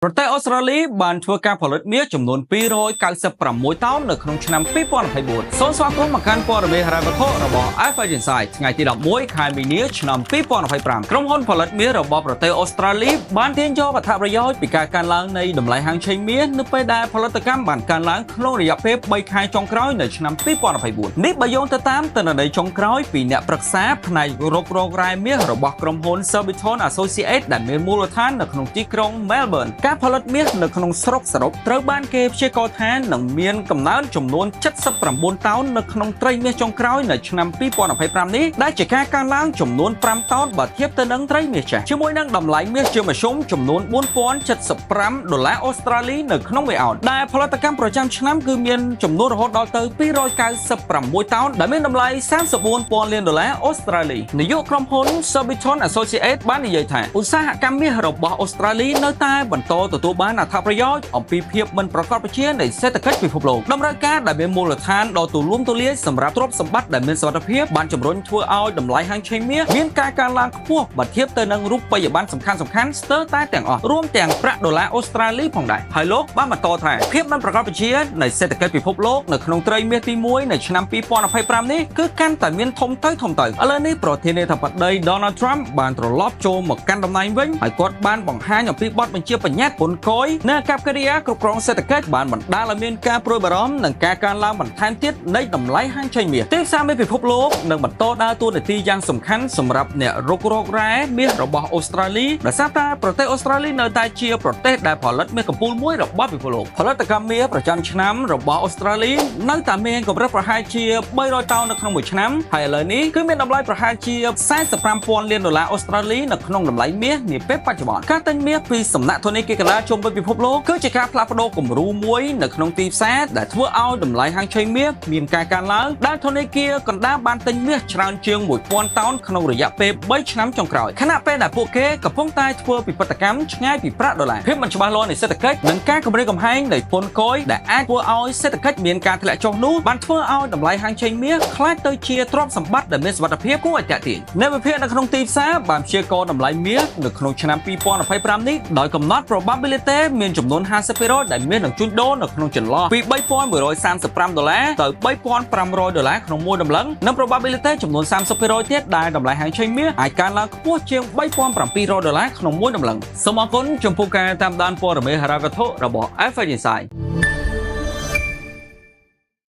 ប្រទេសអូស្ត្រាលីបានធ្វើការផលិតមាសចំនួន296តោននៅក្នុងឆ្នាំ2024សូមស្វាគមន៍មកកាន់ព័ត៌មានហិរញ្ញវត្ថុរបស់ Alpha Insight ថ្ងៃទី11ខែមីនាឆ្នាំ2025ក្រុមហ៊ុនផលិតមាសរបស់ប្រទេសអូស្ត្រាលីបានទាញយកអត្ថប្រយោជន៍ពីការកើនឡើងនៃតម្លៃហាងឆេងមាសនៅពេលដែលផលិតកម្មបានកើនឡើងក្នុងរយៈពេល3ខែចុងក្រោយនៅឆ្នាំ2024នេះបើយោងទៅតាមទិន្នន័យចុងក្រោយពីអ្នកប្រឹក្សាផ្នែករកររ៉ែមាសរបស់ក្រុមហ៊ុន Surbiton Associates ដែលមានមូលដ្ឋាននៅក្នុងទីក្រុង Melbourneការផលិតមាសនៅក្នុងស្រុកសរុបត្រូវបានគេព្យាករណ៍ថានឹងមានកំណើនចំនួន79តោននៅក្នុងត្រីមាសចុងក្រោយនៅឆ្នាំ2025នេះដែលជាការកើនឡើងចំនួន5តោនបើធៀបទៅនឹងត្រីមាសចាស់ជាមួយនឹងតម្លៃមាសជាមធ្យមចំនួន$4075អូស្ត្រាលីនៅក្នុង1អោនដែលផលិតកម្មប្រចាំឆ្នាំគឺមានចំនួនរហូតដល់ទៅ296តោនដែលមានតម្លៃ$34,000 លានអូស្ត្រាលីនាយកក្រុមហ៊ុន Surbiton Associates បាននិយាយថាឧស្សាហកម្មមាសរបស់អូស្ត្រាលីនៅតែបន្តទទួលបានអត្ថប្រយោជន៍អំពីភាពមិនប្រកបប្រជានៃសេដ្ឋកិច្ចពិភពលោកតម្រូវការដែលមានមូលដ្ឋានដ៏ទូលំទូលាយសម្រាប់ទ្រព្យសម្បត្តិដែលមានសុវត្ថិភាពបានជំរុញធ្វើឲ្យតម្លៃហាងឆេងមាសមានការកើនឡើងខ្ពស់បើធៀបទៅនឹងរូបិយប័ណ្ណសំខាន់ៗស្ទើរតែទាំងអស់រួមទាំងប្រាក់ដុល្លារអូស្ត្រាលីផងដែរហើយលោកបានបន្តថាភាពមិនប្រកបប្រជានៃសេដ្ឋកិច្ចពិភពលោកនៅក្នុងត្រីមាសទី1នៅឆ្នាំ2025នេះគឺកាន់តែមានធំទៅឥឡូវនេះប្រធានាធិបតី Donald Trump បានត្រឡប់ចូលមកកាន់តំណែងវិញហើយគាត់បានបង្ហាញអំពីបទបញ្ជាបញ្ញត្តិពន្ធគយនៅអាកប្បកិរិយាគ្រប់គ្រងសេដ្ឋកិច្ចបានបណ្ដាលឲ្យមានការព្រួយបារម្ភនិងការកើនឡើងបន្ថែមទៀតនៃតម្លៃហាងឆេងមាសទីផ្សារមាសពិភពលោកនឹងបន្តដើរតួនាទីយ៉ាងសំខាន់សម្រាប់អ្នករុករករ៉ែមាសរបស់អូស្ត្រាលីដោយសារតែប្រទេសអូស្ត្រាលីនៅតែជាប្រទេសដែលផលិតមាសកំពូលមួយរបស់ពិភពលោកផលិតកម្មមាសប្រចាំឆ្នាំរបស់អូស្ត្រាលីនៅតែមានកម្រិតប្រហែលជា300តោននៅក្នុងមួយឆ្នាំហើយឥឡូវនេះគឺមានតម្លៃប្រហែលជា$45,000 លានអូស្ត្រាលីនៅក្នុងតម្លៃមាសនាពេលបច្ចុប្បន្នការទិញមាសពីសំណាក់ធនាគារកណ្ដាលជុំវិញពិភពលោកគឺជាការផ្លាស់ប្ដូរគំរូមួយនៅក្នុងទីផ្សារដែលធ្វើឲ្យតម្លៃហាងឆេងមាសមានការកើនឡើងដែលធនាគារកណ្ដាលបានទិញមាសច្រើនជាង1000តោនក្នុងរយៈពេល3ឆ្នាំចុងក្រោយខណៈពេលដែលពួកគេកំពុងតែធ្វើពិពិធកម្មឆ្ងាយពីប្រាក់ដុល្លារភាពមិនច្បាស់លាស់នៃសេដ្ឋកិច្ចនិងការគំរាមកំហែងនៃពន្ធគយដែលអាចធ្វើឲ្យសេដ្ឋកិច្ចមានការធ្លាក់ចុះនោះបានធ្វើឲ្យតម្លៃហាងឆេងមាសក្លាយទៅជាទ្រព្យសម្បត្តិដែលមានសុវត្ថិភាពគួរឲ្យទាក់ទាញអ្នកវិភាគនៅក្នុងទីផ្សារបានព្យាករណ៍តម្លៃមាសនៅក្នុងឆ្នាំ2025នេះដោយកំណត់ probability មានចំនួន50%ដែលមាននឹងជួញដូរនៅក្នុងចន្លោះពី$3,135ទៅ$3,500ក្នុងមួយតម្លឹងនិង probability ចំនួន30%ទៀតដែលតម្លៃហាងឆេងមាសអាចកើនឡើងខ្ពស់ជាង$3,700ក្នុងមួយតម្លឹងសូមអរគុណចំពោះការតាមដានព័ត៌មានហិរញ្ញវត្ថុរបស់ Alpha Insight